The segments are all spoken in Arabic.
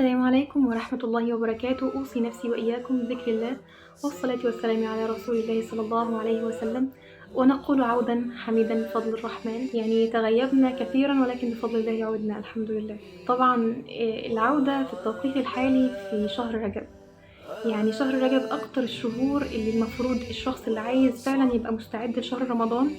السلام عليكم ورحمة الله وبركاته. أوصي نفسي وإياكم بذكر الله والصلاة والسلام على رسول الله صلى الله عليه وسلم، ونقول عودا حميدا بفضل الرحمن. يعني تغيبنا كثيرا ولكن بفضل الله عودنا الحمد لله. طبعا العودة في التوقيت الحالي في شهر رجب. يعني شهر رجب أكتر الشهور اللي المفروض الشخص اللي عايز فعلا يبقى مستعد لشهر رمضان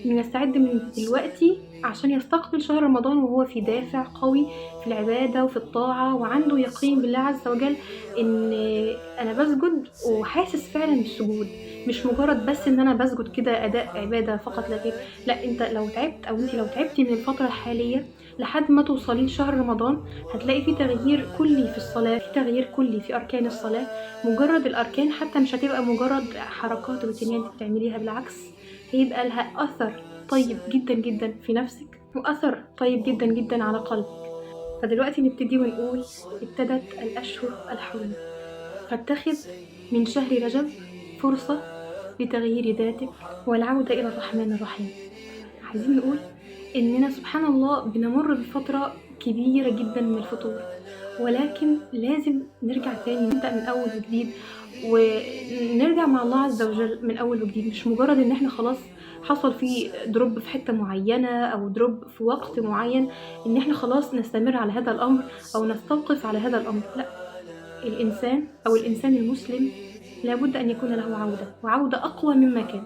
إنه يستعد من دلوقتي عشان يستقبل شهر رمضان وهو في دافع قوي في العبادة وفي الطاعة، وعنده يقين بالله عز وجل إن أنا بسجد وحاسس فعلا بالسجود، مش مجرد بس إن أنا بسجد كده أداء عبادة فقط لا غير. لا، أنت لو تعبت أو أنت لو تعبتي من الفترة الحالية لحد ما توصلي لشهر رمضان هتلاقي في تغيير كلي في الصلاة، في تغيير كلي في أركان الصلاة. مجرد الأركان حتى مش هتبقى مجرد حركات روتينية انت بتعمليها، بالعكس هيبقى لها أثر طيب جدا جدا في نفسك وأثر طيب جدا جدا على قلبك. فدلوقتي نبتدي ونقول ابتدت الأشهر الحرم، فاتخذ من شهر رجب فرصة لتغيير ذاتك والعودة إلى الرحمن الرحيم. عايزين نقول إننا سبحان الله بنمر بفترة كبيرة جدا من الفتور، ولكن لازم نرجع تاني نبدأ من أول وجديد ونرجع مع الله عز وجل من أول وجديد. مش مجرد إن احنا خلاص حصل فيه دروب في حتة معينة أو دروب في وقت معين إن احنا خلاص نستمر على هذا الأمر أو نستوقف على هذا الأمر. لا، الإنسان أو الإنسان المسلم لابد أن يكون له عودة، وعودة أقوى مما كان.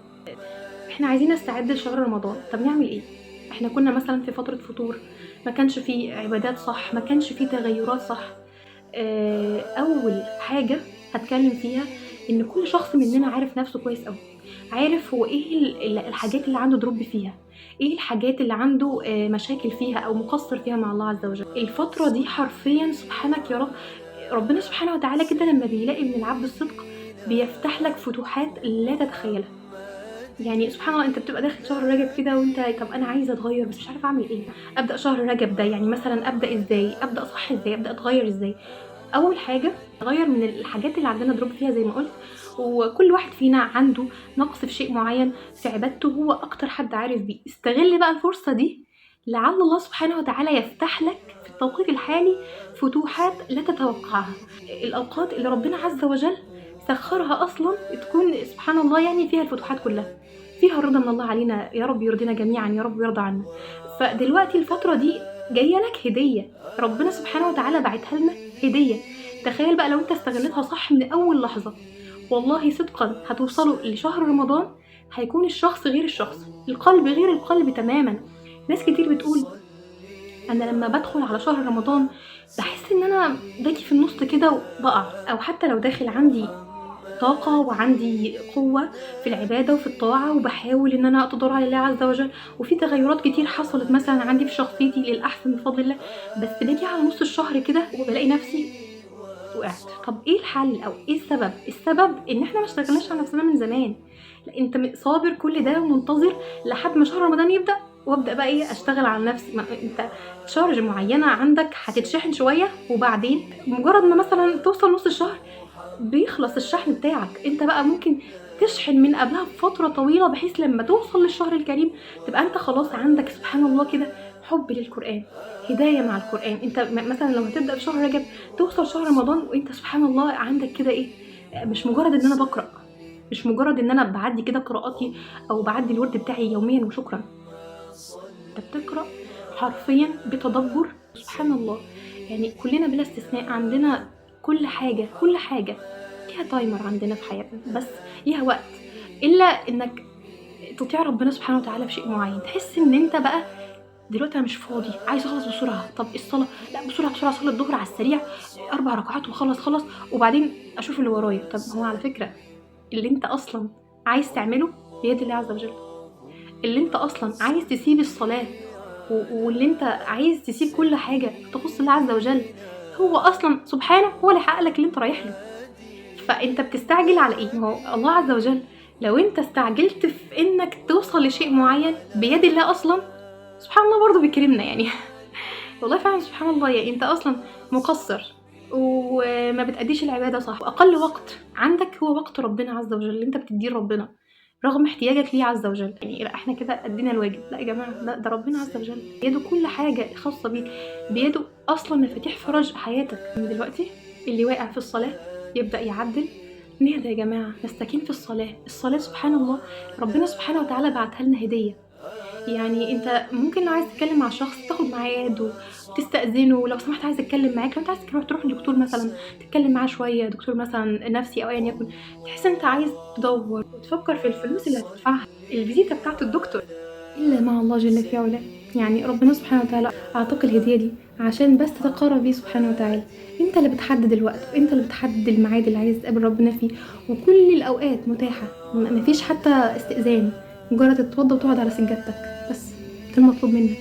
احنا عايزين نستعد لشهر رمضان، طب نعمل ايه؟ احنا كنا مثلا في فترة فطور، ما كانش فيه عبادات صح، ما كانش فيه تغيرات صح. اول حاجة هتكلم فيها ان كل شخص مننا عارف نفسه كويس قوي، عارف هو ايه الحاجات اللي عنده دروب فيها، ايه الحاجات اللي عنده مشاكل فيها او مقصر فيها مع الله عز وجل. الفترة دي حرفيا سبحانك يا رب، ربنا سبحانه وتعالى كده لما بيلاقي من العبد الصدق بيفتح لك فتوحات لا تتخيلها. يعني سبحان الله، انت بتبقى داخل شهر رجب كده وانت طب انا عايزه اتغير بس مش عارفه اعمل ايه. ابدا شهر رجب ده يعني مثلا ابدا ازاي، ابدا صح ازاي، ابدا اتغير ازاي؟ اول حاجه تغير من الحاجات اللي عندنا دروب فيها زي ما قلت، وكل واحد فينا عنده نقص في شيء معين في عبادته، هو اكتر حد عارف بيه. استغل بقى الفرصه دي، لعل الله سبحانه وتعالى يفتح لك في التوقيت الحالي فتوحات لا تتوقعها. الاوقات اللي ربنا عز وجل سخرها اصلا تكون سبحان الله يعني فيها الفتوحات كلها، فيها الرضا من الله علينا، يا رب يرضينا جميعا، يا رب يرضى عنا. فدلوقتي الفترة دي جاية لك هدية، ربنا سبحانه وتعالى بعتها لنا هدية. تخيل بقى لو انت استغلتها صح من اول لحظة، والله صدقا هتوصلوا لشهر رمضان هيكون الشخص غير الشخص، القلب غير القلب تماما. ناس كتير بتقول انا لما بدخل على شهر رمضان بحس ان انا باجي في النص كده وبقع، او حتى لو داخل عندي طاقة وعندي قوة في العبادة وفي الطاعة وبحاول ان انا اتضرع على الله عز وجل، وفي تغيرات كتير حصلت مثلا عندي في شخصيتي للأحسن بفضل الله، بس باجي على نص الشهر كده وبلاقي نفسي وقعت. طب ايه الحل او ايه السبب؟ السبب ان احنا ما اشتغلناش على نفسنا من زمان. لا، انت صابر كل ده ومنتظر لحد ما شهر رمضان يبدأ وابدأ بقى ايه اشتغل على نفسي. ما انت شارج معينة عندك هتتشحن شوية، وبعدين مجرد ما مثلا توصل نص الشهر بيخلص الشحن بتاعك. انت بقى ممكن تشحن من قبلها بفترة طويلة بحيث لما توصل للشهر الكريم تبقى انت خلاص عندك سبحان الله كده حب للقرآن، هداية مع القرآن. انت مثلا لو هتبدأ في شهر رجب توصل شهر رمضان وانت سبحان الله عندك كده ايه، مش مجرد ان انا بقرأ، مش مجرد ان انا بعدي كده قراءاتي او بعدي الورد بتاعي يوميا وشكرا. انت بتقرأ حرفيا بتدبر. سبحان الله، يعني كلنا بلا استثناء عندنا كل حاجة ليها تايمر عندنا في حياتنا، بس ليها وقت، إلا إنك تطيع ربنا سبحانه وتعالى في شيء معين. تحس إن أنت بقى دلوقتي أنا مش فاضي، عايز أخلص بسرعة. طب الصلاة، لا بسرعة أصلي الظهر على السريع 4 ركعات وخلص وبعدين أشوف اللي ورايا. طب هو على فكرة اللي أنت أصلا عايز تعمله بيد الله عز وجل، اللي أنت أصلا عايز تسيب الصلاة واللي أنت عايز تسيب كل حاجة تخص الله عز وجل، هو أصلا سبحانه هو اللي حقق لك اللي أنت رايح له. فانت بتستعجل على ايه؟ ما هو الله عز وجل لو انت استعجلت في انك توصل لشيء معين بيد الله اصلا سبحان الله برضو بيكرمنا يعني. والله فعلا سبحان الله، يعني انت اصلا مقصر وما بتأديش العبادة صح، واقل وقت عندك هو وقت ربنا عز وجل اللي انت بتديه ربنا. رغم احتياجك ليه عز وجل. يعني لا احنا كده ادينا الواجب، لا يا جماعه، لا ده ربنا عز وجل بيده كل حاجه خاصه بيه، بيده اصلا مفاتيح فرج حياتك. من دلوقتي اللي واقع في الصلاه يبدا يعدل. نهدى يا جماعه، نستكين في الصلاه. الصلاه سبحان الله ربنا سبحانه وتعالى بعتها لنا هديه. يعني انت ممكن لو عايز تتكلم مع شخص تاخد ميعاد وتستأذنه، لو سمحت عايز اتكلم معاك، لو انت عايز تروح لدكتور مثلا تتكلم معاه شويه، دكتور مثلا نفسي او ايا يكن، تحس انت عايز تدور وتفكر في الفلوس اللي هتدفعها الفيزيتا بتاعت الدكتور الا مع الله جل في علاه. يعني ربنا سبحانه وتعالى اعطاك الهديه دي عشان بس تتقرب بيه سبحانه وتعالى. انت اللي بتحدد الوقت، وانت اللي بتحدد الميعاد اللي عايز تقابل ربنا فيه، وكل الاوقات متاحه، مفيش حتى استئذان، مجرد تتوضى وتقعد على سجادتك بس، ده المطلوب منك.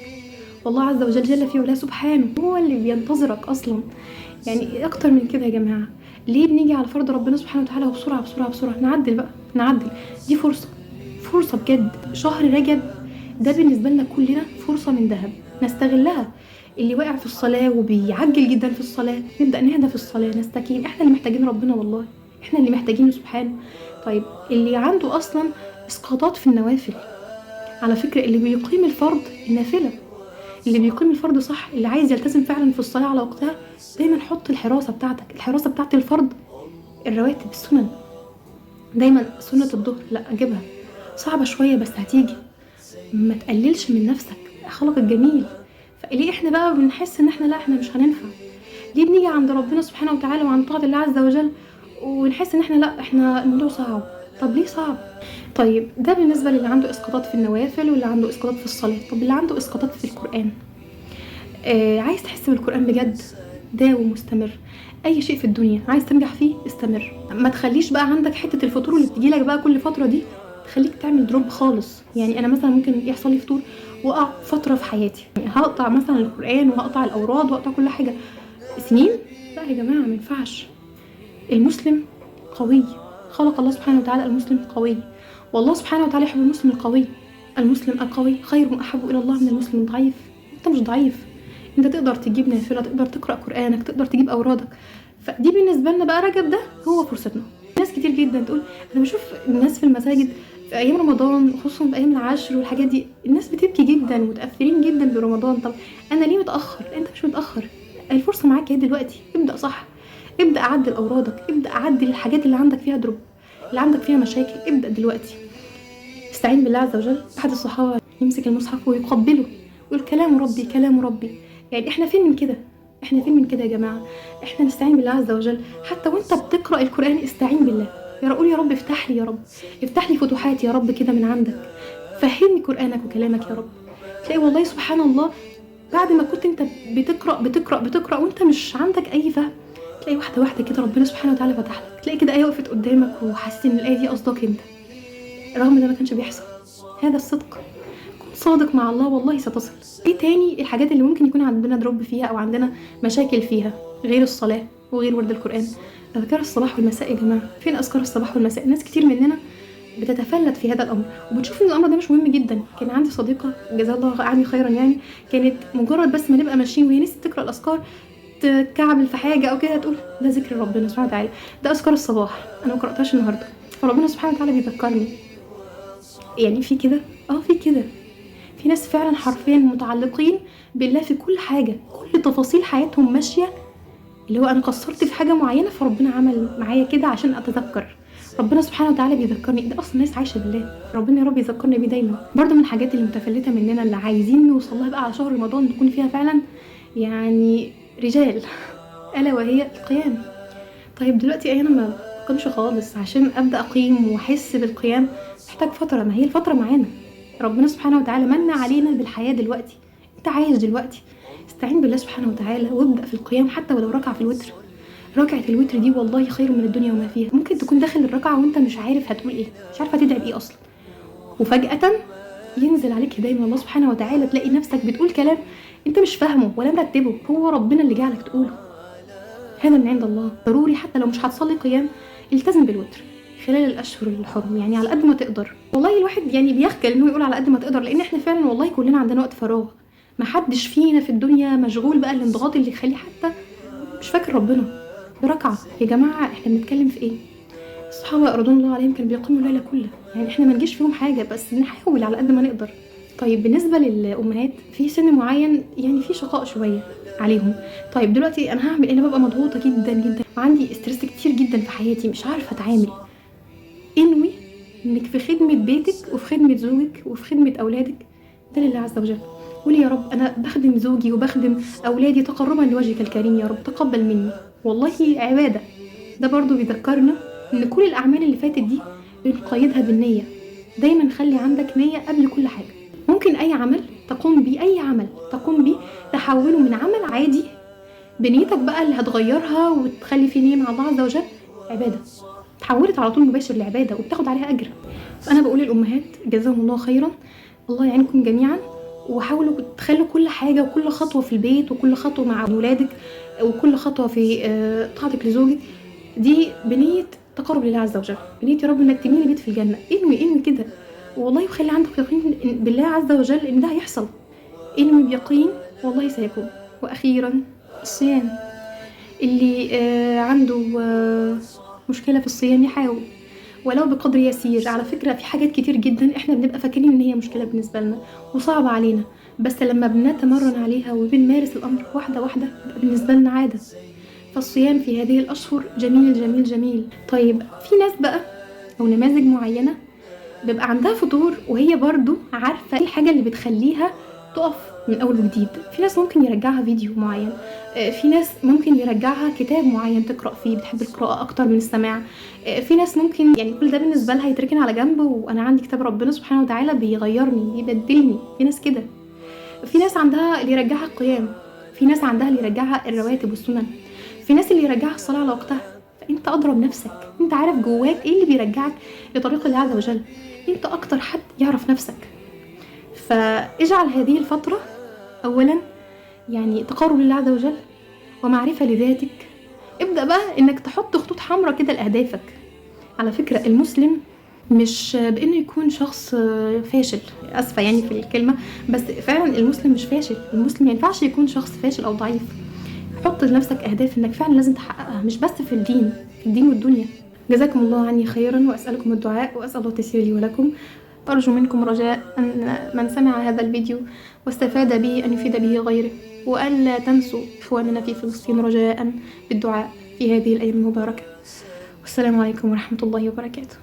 والله عز وجل جل في علاه سبحانه هو اللي بينتظرك اصلا. يعني اكتر من كده يا جماعه؟ ليه بنيجي على فرض ربنا سبحانه وتعالى وبسرعه بسرعه بسرعه؟ نعدل بقى، نعدل. دي فرصه، فرصه بجد. شهر رجب ده بالنسبه لنا كلنا فرصه من ذهب، نستغلها. اللي واقع في الصلاه وبيعجل جدا في الصلاه، نبدا نهدى في الصلاه، نستكين. احنا اللي محتاجين ربنا والله، احنا اللي محتاجينه سبحانه. طيب اللي عنده اصلا اسقاطات في النوافل، على فكره اللي بيقيم الفرض النافله، اللي بيقيم الفرض صح، اللي عايز يلتزم فعلا في الصلاه على وقتها، دايما حط الحراسه بتاعتك، الحراسه بتاعت الفرض، الرواتب، السنن. دايما سنه الظهر لا اجيبها، صعبه شويه بس هتيجي. ما تقللش من نفسك، خلقك جميل. فليه احنا بقى بنحس ان احنا لا احنا مش هننفع؟ ليه بنيجي عند ربنا سبحانه وتعالى وعند طاعة الله عز وجل ونحس ان احنا لا احنا الموضوع صعب؟ طب ليه صعب؟ طيب ده بالنسبة للي عنده اسقاطات في النوافل واللي عنده اسقاطات في الصلاة. طب اللي عنده اسقاطات في القرآن، عايز تحس بالقرآن بجد، داوم مستمر. اي شيء في الدنيا عايز تنجح فيه استمر. ما تخليش بقى عندك حتة الفطور اللي بتجيلك بقى كل فترة دي تخليك تعمل دروب خالص. يعني انا مثلا ممكن يحصل لي فطور واقع فترة في حياتي، يعني هقطع مثلا القرآن وهقطع الاوراد وهقطع كل حاجة سنين. لا يا جماعة ما ينفعش. المسلم قوي، خلق الله سبحانه وتعالى المسلم قوي، والله سبحانه وتعالى يحب المسلم القوي. المسلم القوي خير واحب الى الله من المسلم الضعيف. انت مش ضعيف، انت تقدر تجيب نافله، تقدر تقرا قرانك، تقدر تجيب اورادك. فدي بالنسبه لنا بقى رجب ده هو فرصتنا. ناس كتير جدا تقول، انا بشوف الناس في المساجد في ايام رمضان خصوصا في ايام العشر والحاجات دي، الناس بتبكي جدا متاثرين جدا برمضان. طب انا ليه متاخر؟ انت مش متاخر، الفرصه معاك اهي دلوقتي. ابدا صح، ابدا اعدل اورادك، ابدا اعدل الحاجات اللي عندك فيها دروب، اللي عندك فيها مشاكل، ابدا دلوقتي. استعين بالله عز وجل. احد الصحابه يمسك المصحف ويقبله ويقول كلام ربي كلام ربي. يعني احنا فين من كده؟ احنا فين من كده يا جماعه؟ احنا نستعين بالله عز وجل. حتى وانت بتقرا القران استعين بالله، يا قول يا رب افتح لي، يا رب افتح لي فتوحات يا رب كده من عندك، فهمني قرانك وكلامك يا رب. تلاقي والله سبحان الله بعد ما كنت انت بتقرا وانت مش عندك اي فهم، تلاقي واحده واحده كده ربنا سبحانه وتعالى فتح لك، تلاقي كده ايه وقفت قدامك وحاسس ان الايه دي قصدك انت، رغم ده ما كانش بيحصل. هذا الصدق. كن صادق مع الله والله ستصل. ايه تاني الحاجات اللي ممكن يكون عندنا دروب فيها او عندنا مشاكل فيها غير الصلاه وغير ورد القران؟ اذكار الصباح والمساء يا جماعه. فين اذكار الصباح والمساء؟ ناس كتير مننا بتتفلت في هذا الامر وبتشوف ان الامر ده مش مهم جدا. كان عندي صديقه جزاها الله عني خيرا، يعني كانت مجرد بس ما نبقى ماشيين وهي نسيت تقرا الاذكار، تكعبل في حاجه او كده تقول ده ذكر ربنا سبحانه وتعالى، ده اذكار الصباح، انا ما قراتهاش النهارده، فربنا سبحانه وتعالى بيذكرني. يعني في كده، في كده، في ناس فعلا حرفيا متعلقين بالله في كل حاجه، كل تفاصيل حياتهم ماشيه، اللي هو انا قصرت في حاجه معينه فربنا عمل معايا كده عشان اتذكر. ربنا سبحانه وتعالى بيذكرني، ده اصلا ناس عايشه بالله، ربنا يا رب يذكرني بيه دايما. برضو من الحاجات اللي متفلته مننا اللي عايزين نوصل لها بقى على شهر رمضان نكون فيها فعلا يعني رجال، الا وهي القيام. طيب دلوقتي انا ما بقيمش خالص، عشان ابدا اقيم واحس بالقيام محتاج فتره، ما هي الفتره معانا. ربنا سبحانه وتعالى من علينا بالحياه دلوقتي، انت عايش دلوقتي، استعين بالله سبحانه وتعالى وابدا في القيام حتى ولو ركعه في الوتر. ركعه الوتر دي والله خير من الدنيا وما فيها. ممكن تكون داخل الركعه وانت مش عارف هتقول ايه، مش عارفه تدعي بايه اصلا، وفجاه ينزل عليك هدايه من الله سبحانه وتعالى، تلاقي نفسك بتقول كلام انت مش فاهمه ولا مرتبه، هو ربنا اللي جعلك تقوله. هذا من عند الله. ضروري حتى لو مش هتصلي قيام التزم بالوتر خلال الاشهر الحرم، يعني على قد ما تقدر. والله الواحد يعني بيخجل انه يقول على قد ما تقدر، لان احنا فعلا والله كلنا عندنا وقت فراغ، ما حدش فينا في الدنيا مشغول بقى الانضغاط اللي يخليه حتى مش فاكر ربنا. بركعه يا جماعه احنا بنتكلم في ايه؟ الصحابة رضوان الله عليهم كانوا بيقوموا الليل كله، يعني احنا ما نجيش فيهم حاجة، بس نحاول على قد ما نقدر. طيب بالنسبة للأمهات في سن معين يعني في شقاء شوية عليهم. طيب دلوقتي أنا هعمل إيه؟ أنا ببقى مضغوطة جدا جدا وعندي استرس كتير جدا في حياتي، مش عارفة أتعامل. انوي إنك في خدمة بيتك وفي خدمة زوجك وفي خدمة أولادك، ده لله عز وجل. قولي يا رب أنا بخدم زوجي وبخدم أولادي تقربا لوجهك الكريم، يا رب تقبل مني. والله عبادة. ده برضو بيذكرنا إن كل الأعمال اللي فاتت دي بنقيدها بالنية. دايما خلي عندك نية قبل كل حاجة. ممكن أي عمل تقوم بيه، أي عمل تقوم بيه تحوله من عمل عادي بنيتك بقى اللي هتغيرها وتخلي فيه نية مع الله عز وجل عبادة، تحولت على طول مباشر لعبادة وبتاخد عليها أجر. فأنا بقول للأمهات جزاهم الله خيرا، الله يعينكم جميعا، وحاولوا تخلوا كل حاجة وكل خطوة في البيت وكل خطوة مع أولادك وكل خطوة في طاعتك لزوجك دي بنية تقرب لله عز وجل، بنية يا رب انك تبني بيت في الجنة. انوي كده والله، وخلي عندك يقين بالله عز وجل ان ده هيحصل. انوي بيقين والله سيكون. واخيرا الصيام، اللي عنده مشكلة في الصيام يحاول ولو بقدر يسير. على فكرة في حاجات كتير جدا احنا بنبقى فاكرين ان هي مشكلة بالنسبة لنا وصعبة علينا، بس لما بنتمرن عليها وبنمارس الامر واحدة واحدة بيبقى بالنسبة لنا عادة. فالصيام في هذه الاشهر جميل جميل جميل. طيب في ناس بقى او نماذج معينة بيبقى عندها فطور وهي برضو عارفة ايه الحاجة اللي بتخليها تقف من اول وجديد. في ناس ممكن يرجعها فيديو معين، في ناس ممكن يرجعها كتاب معين تقرأ فيه، بتحب القراءة اكتر من السماع. في ناس ممكن يعني كل ده بالنسبة لها يتركن على جنب وانا عندي كتاب ربنا سبحانه وتعالى بيغيرني بيبدلني. في ناس كده. في ناس عندها اللي يرجعها القيام، في ناس عندها اللي يرجعها الرواتب والسنن، في ناس اللي يرجعها الصلاة على وقتها. فانت اضرب نفسك، انت عارف جواك ايه اللي بيرجعك لطريق الله عز وجل، انت اكتر حد يعرف نفسك. فاجعل هذه الفترة اولا يعني تقرب لله عز وجل ومعرفة لذاتك. ابدأ بقى انك تحط خطوط حمراء كده لأهدافك. على فكرة المسلم مش بانه يكون شخص فاشل، اسفة يعني في الكلمة، بس فعلا المسلم مش فاشل. المسلم ما ينفعش يكون شخص فاشل او ضعيف. حط لنفسك اهداف انك فعلا لازم تحققها، مش بس في الدين، في الدين والدنيا. جزاكم الله عني خيرا، واسألكم الدعاء واسأل الله التيسير لي ولكم. أرجو منكم رجاء أن من سمع هذا الفيديو واستفاد به أن يفيد به غيره، وألا تنسوا إخواننا في فلسطين رجاء بالدعاء في هذه الأيام المباركة. والسلام عليكم ورحمة الله وبركاته.